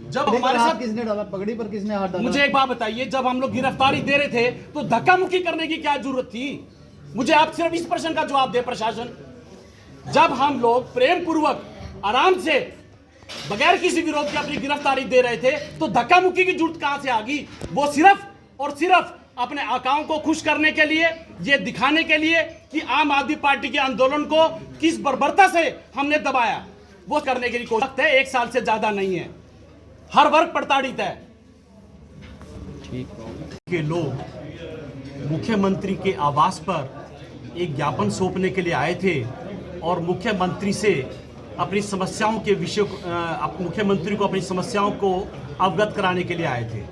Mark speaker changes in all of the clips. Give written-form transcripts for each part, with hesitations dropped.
Speaker 1: जब हमारे साथ
Speaker 2: किसने डाला, पगड़ी पर किसने हाथ डाला?
Speaker 1: मुझे एक बात बताइए, जब हम लोग गिरफ्तारी दे रहे थे तो धक्का मुक्की करने की क्या जरूरत थी? मुझे आप सिर्फ इस प्रश्न का जवाब दे प्रशासन। जब हम लोग प्रेम पूर्वक आराम से बगैर किसी विरोध के अपनी गिरफ्तारी दे रहे थे तो धक्का मुक्की की जरूरत कहां से आ गई? वो सिर्फ और सिर्फ अपने आकाओं को खुश करने के लिए, ये दिखाने के लिए कि आम आदमी पार्टी के आंदोलन को किस बर्बरता से हमने दबाया, वो करने के लिए कोशिश है। 1 साल से ज्यादा नहीं है, हर वर्ग प्रताड़ित है। के लोग मुख्यमंत्री के आवास पर एक ज्ञापन सौंपने के लिए आए थे और मुख्यमंत्री से अपनी समस्याओं के विषय मुख्यमंत्री को अपनी समस्याओं को अवगत कराने के लिए आए थे।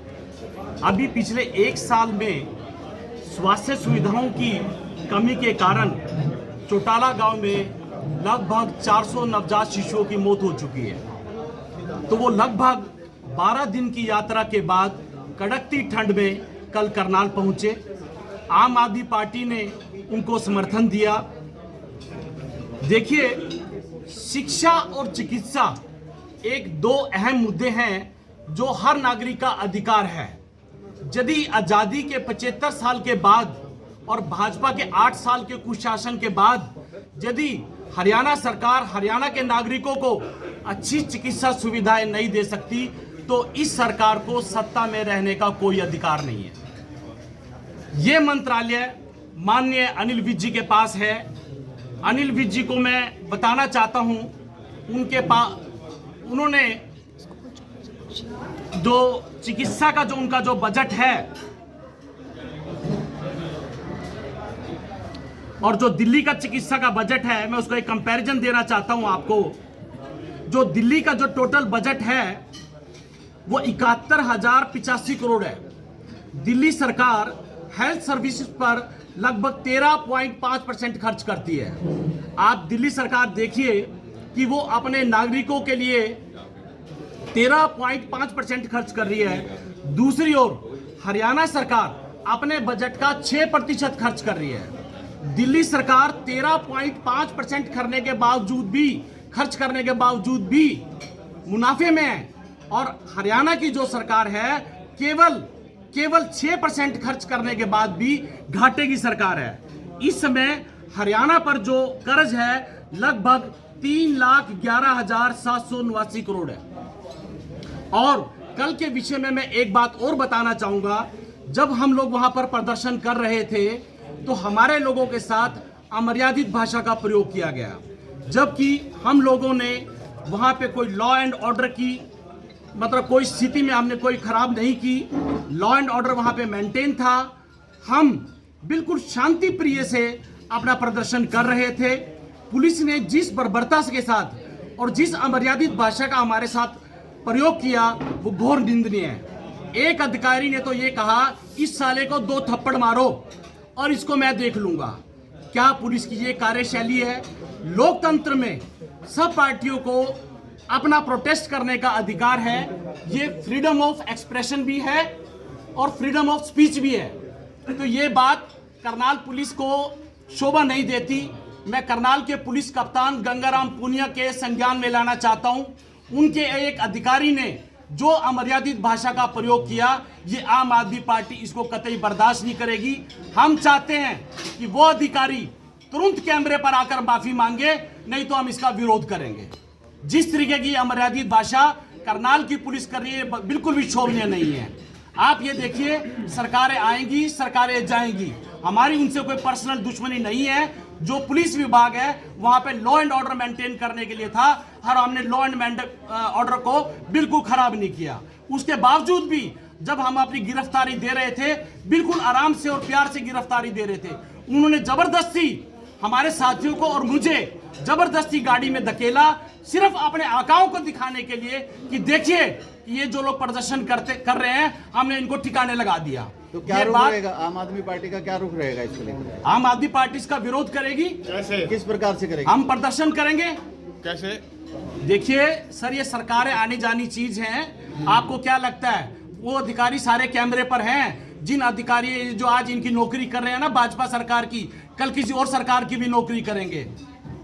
Speaker 1: अभी पिछले 1 साल में स्वास्थ्य सुविधाओं की कमी के कारण चौटाला गांव में लगभग 400 नवजात शिशुओं की मौत हो चुकी है। तो वो लगभग 12 दिन की यात्रा के बाद कड़कती ठंड में कल करनाल पहुंचे। आम आदमी पार्टी ने उनको समर्थन दिया। देखिए, शिक्षा और चिकित्सा एक 2 अहम मुद्दे हैं जो हर नागरिक का अधिकार है। यदि आज़ादी के 75 साल के बाद और भाजपा के 8 साल के कुशासन के बाद यदि हरियाणा सरकार हरियाणा के नागरिकों को अच्छी चिकित्सा सुविधाएं नहीं दे सकती तो इस सरकार को सत्ता में रहने का कोई अधिकार नहीं है। ये मंत्रालय माननीय अनिल विज जी के पास है। अनिल विज जी को मैं बताना चाहता हूं, उनके पास उन्होंने जो चिकित्सा का जो उनका जो बजट है और जो दिल्ली का चिकित्सा का बजट है, मैं उसको एक कंपैरिजन देना चाहता हूं आपको। जो दिल्ली का जो टोटल बजट है वो 71,085 करोड़ है। दिल्ली सरकार हेल्थ सर्विसेज पर लगभग 13.5% खर्च करती है। आप दिल्ली सरकार देखिए कि वो अपने नागरिकों के लिए 13.5% खर्च कर रही है। दूसरी ओर हरियाणा सरकार अपने बजट का 6% खर्च कर रही है। दिल्ली सरकार 13.5% खर्च करने के बावजूद भी मुनाफे में है और हरियाणा की जो सरकार है केवल 6% खर्च करने के बाद भी घाटे की सरकार है। इस समय हरियाणा पर जो कर्ज है लगभग 3,11,789 करोड़ है। और कल के विषय में मैं एक बात और बताना चाहूंगा। जब हम लोग वहां पर प्रदर्शन कर रहे थे तो हमारे लोगों के साथ अमर्यादित भाषा का प्रयोग किया गया, जबकि हम लोगों ने वहां पे कोई लॉ एंड ऑर्डर की मतलब कोई स्थिति में हमने कोई खराब नहीं की। लॉ एंड ऑर्डर वहां पे मेंटेन था। हम बिल्कुल शांति प्रिय से अपना प्रदर्शन कर रहे थे। पुलिस ने जिस बर्बरता के साथ और जिस अमर्यादित भाषा का हमारे साथ प्रयोग किया वो घोर निंदनीय है। एक अधिकारी ने तो ये कहा इस साले को 2 थप्पड़ मारो और इसको मैं देख लूंगा। क्या पुलिस की ये कार्यशैली है? लोकतंत्र में सब पार्टियों को अपना प्रोटेस्ट करने का अधिकार है। ये फ्रीडम ऑफ एक्सप्रेशन भी है और फ्रीडम ऑफ स्पीच भी है। तो ये बात करनाल पुलिस को शोभा नहीं देती। मैं करनाल के पुलिस कप्तान गंगाराम पुनिया के संज्ञान में लाना चाहता हूं। उनके एक अधिकारी ने जो अमर्यादित भाषा का प्रयोग किया, ये आम आदमी पार्टी इसको कतई बर्दाश्त नहीं करेगी। हम चाहते हैं कि वो अधिकारी तुरंत कैमरे पर आकर माफी मांगे, नहीं तो हम इसका विरोध करेंगे। जिस तरीके की अमर्यादित भाषा करनाल की पुलिस कर रही है बिल्कुल भी शोभनीय नहीं है। आप ये देखिए, सरकारें आएंगी, सरकारें जाएंगी, हमारी उनसे कोई पर्सनल दुश्मनी नहीं है। जो पुलिस विभाग है वहां पे लॉ एंड ऑर्डर मेंटेन करने के लिए था और हमने लॉ एंड ऑर्डर को बिल्कुल खराब नहीं किया। उसके बावजूद भी जब हम अपनी गिरफ्तारी दे रहे थे, बिल्कुल आराम से और प्यार से गिरफ्तारी दे रहे थे, उन्होंने जबरदस्ती हमारे साथियों को और मुझे जबरदस्ती गाड़ी में धकेला, सिर्फ अपने आकाओं को दिखाने के लिए कि देखिए ये जो लोग प्रदर्शन कर रहे हैं, हमने इनको ठिकाने लगा दिया।
Speaker 2: तो क्या रुख रहेगा? आम आदमी पार्टी का क्या रुख रहेगा इसके लिए?
Speaker 1: आम आदमी पार्टी इसका विरोध करेगी।
Speaker 2: कैसे? किस प्रकार से करेगी?
Speaker 1: हम प्रदर्शन करेंगे।
Speaker 3: कैसे?
Speaker 1: देखिए सर, ये सरकारें आनी जानी चीज हैं। आपको क्या लगता है वो अधिकारी सारे कैमरे पर हैं? जिन अधिकारी जो आज इनकी नौकरी कर रहे हैं ना भाजपा सरकार की, कल किसी और सरकार की भी नौकरी करेंगे।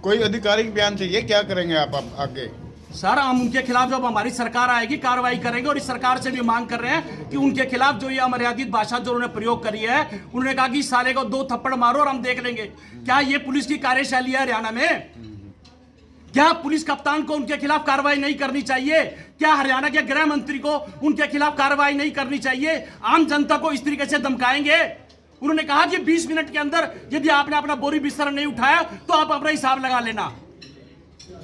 Speaker 3: कोई आधिकारिक बयान चाहिए, क्या करेंगे आप आगे?
Speaker 1: सर हम उनके खिलाफ जब हमारी सरकार आएगी कार्रवाई करेंगे और इस सरकार से भी मांग कर रहे हैं कि उनके खिलाफ जो ये अमर्यादित भाषा जो उन्होंने प्रयोग करी है, उन्होंने कहा कि साले को 2 थप्पड़ मारो और हम देख लेंगे। क्या ये पुलिस की कार्यशैली है हरियाणा में? क्या पुलिस कप्तान को उनके खिलाफ कार्रवाई नहीं करनी चाहिए? क्या हरियाणा के गृह मंत्री को उनके खिलाफ कार्रवाई नहीं करनी चाहिए? आम जनता को इस तरीके से धमकाएंगे? उन्होंने कहा कि 20 मिनट के अंदर यदि आपने अपना बोरी बिस्तर नहीं उठाया तो आप अपना हिसाब लगा लेना।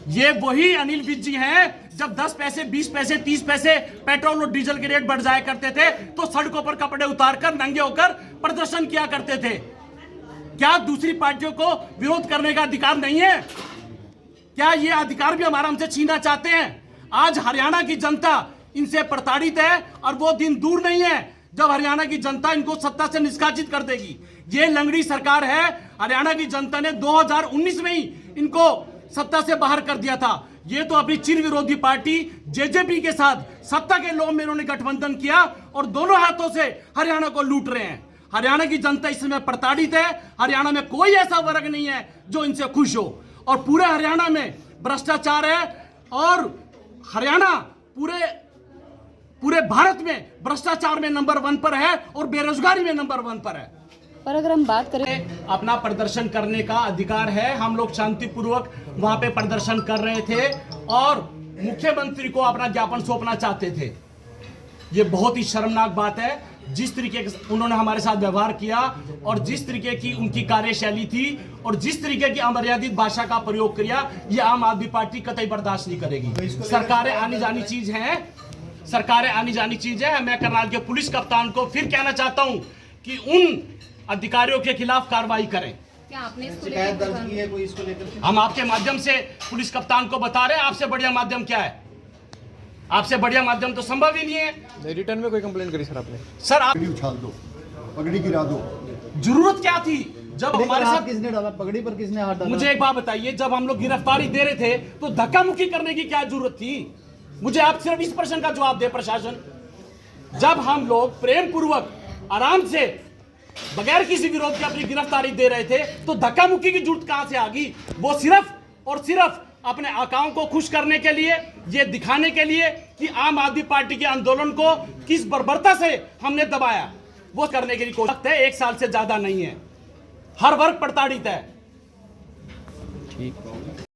Speaker 1: ये वही अनिल विज जी हैं जब 10 पैसे 20 पैसे 30 पैसे पेट्रोल और डीजल के रेट बढ़ जाया करते थे तो सड़कों पर कपड़े उतारकर नंगे होकर प्रदर्शन किया करते थे। क्या दूसरी पार्टियों को विरोध करने का अधिकार नहीं है? क्या ये अधिकार भी हमारा हमसे छीनना चाहते हैं? आज हरियाणा की जनता इनसे प्रताड़ित है और वो दिन दूर नहीं है जब हरियाणा की जनता इनको सत्ता से निष्कासित कर देगी। ये लंगड़ी सरकार है। हरियाणा की जनता ने 2019 में ही इनको सत्ता से बाहर कर दिया था। ये तो अपनी चिर विरोधी पार्टी जेजेपी के साथ सत्ता के लोभ में इन्होंने गठबंधन किया और दोनों हाथों से हरियाणा को लूट रहे हैं। हरियाणा की जनता इस समय प्रताड़ित है। हरियाणा में कोई ऐसा वर्ग नहीं है जो इनसे खुश हो और पूरे हरियाणा में भ्रष्टाचार है और हरियाणा पूरे भारत में भ्रष्टाचार में नंबर 1 पर है और बेरोजगारी में नंबर 1 पर है।
Speaker 3: पर अगर हम बात करें,
Speaker 1: अपना प्रदर्शन करने का अधिकार है। हम लोग शांतिपूर्वक वहां पे प्रदर्शन कर रहे थे और मुख्यमंत्री को अपना ज्ञापन सौंपना चाहते थे। ये बहुत ही शर्मनाक बात है जिस तरीके से उन्होंने हमारे साथ व्यवहार किया और जिस तरीके की उनकी कार्यशैली थी और जिस तरीके की अमर्यादित भाषा का प्रयोग किया, ये आम आदमी पार्टी कतई बर्दाश्त नहीं करेगी। सरकारें आनी जानी चीज है, सरकारें आनी जानी चीज है। मैं करनाल के पुलिस कप्तान को फिर कहना चाहता हूं कि उन अधिकारियों के खिलाफ कार्रवाई करें।
Speaker 3: क्या आपने इसको
Speaker 2: शिकायत दर्ज की है कोई इसको लेकर?
Speaker 1: हम आपके माध्यम से पुलिस कप्तान को बता रहे हैं, आपसे बढ़िया माध्यम क्या है? आपसे बढ़िया माध्यम तो संभव ही नहीं है।
Speaker 4: रिटर्न में कोई कंप्लेंट करी सर आपने?
Speaker 1: सर आप
Speaker 5: पगड़ी उछाल दो, पगड़ी गिरा दो।
Speaker 1: जरूरत क्या थी जब हमारे
Speaker 2: हाथ
Speaker 1: साथ?
Speaker 2: किसने डाला? पगड़ी पर किसने हाथ डाला?
Speaker 1: मुझे एक बात बताइए, जब हम लोग गिरफ्तारी दे रहे थे तो धक्का मुक्की करने की क्या जरूरत थी? मुझे आप सिर्फ इस प्रश्न का जवाब दे प्रशासन। जब हम लोग प्रेम पूर्वक आराम से बगैर किसी विरोध के अपनी गिरफ्तारी दे रहे थे तो धक्का मुक्की की जरूरत कहां से आ गई? वो सिर्फ और सिर्फ अपने आकाओं को खुश करने के लिए, ये दिखाने के लिए कि आम आदमी पार्टी के आंदोलन को किस बर्बरता से हमने दबाया, वो करने के लिए कोशिश है। 1 साल से ज्यादा नहीं है। हर वर्ग प्रताड़ित है।
Speaker 4: ठीक।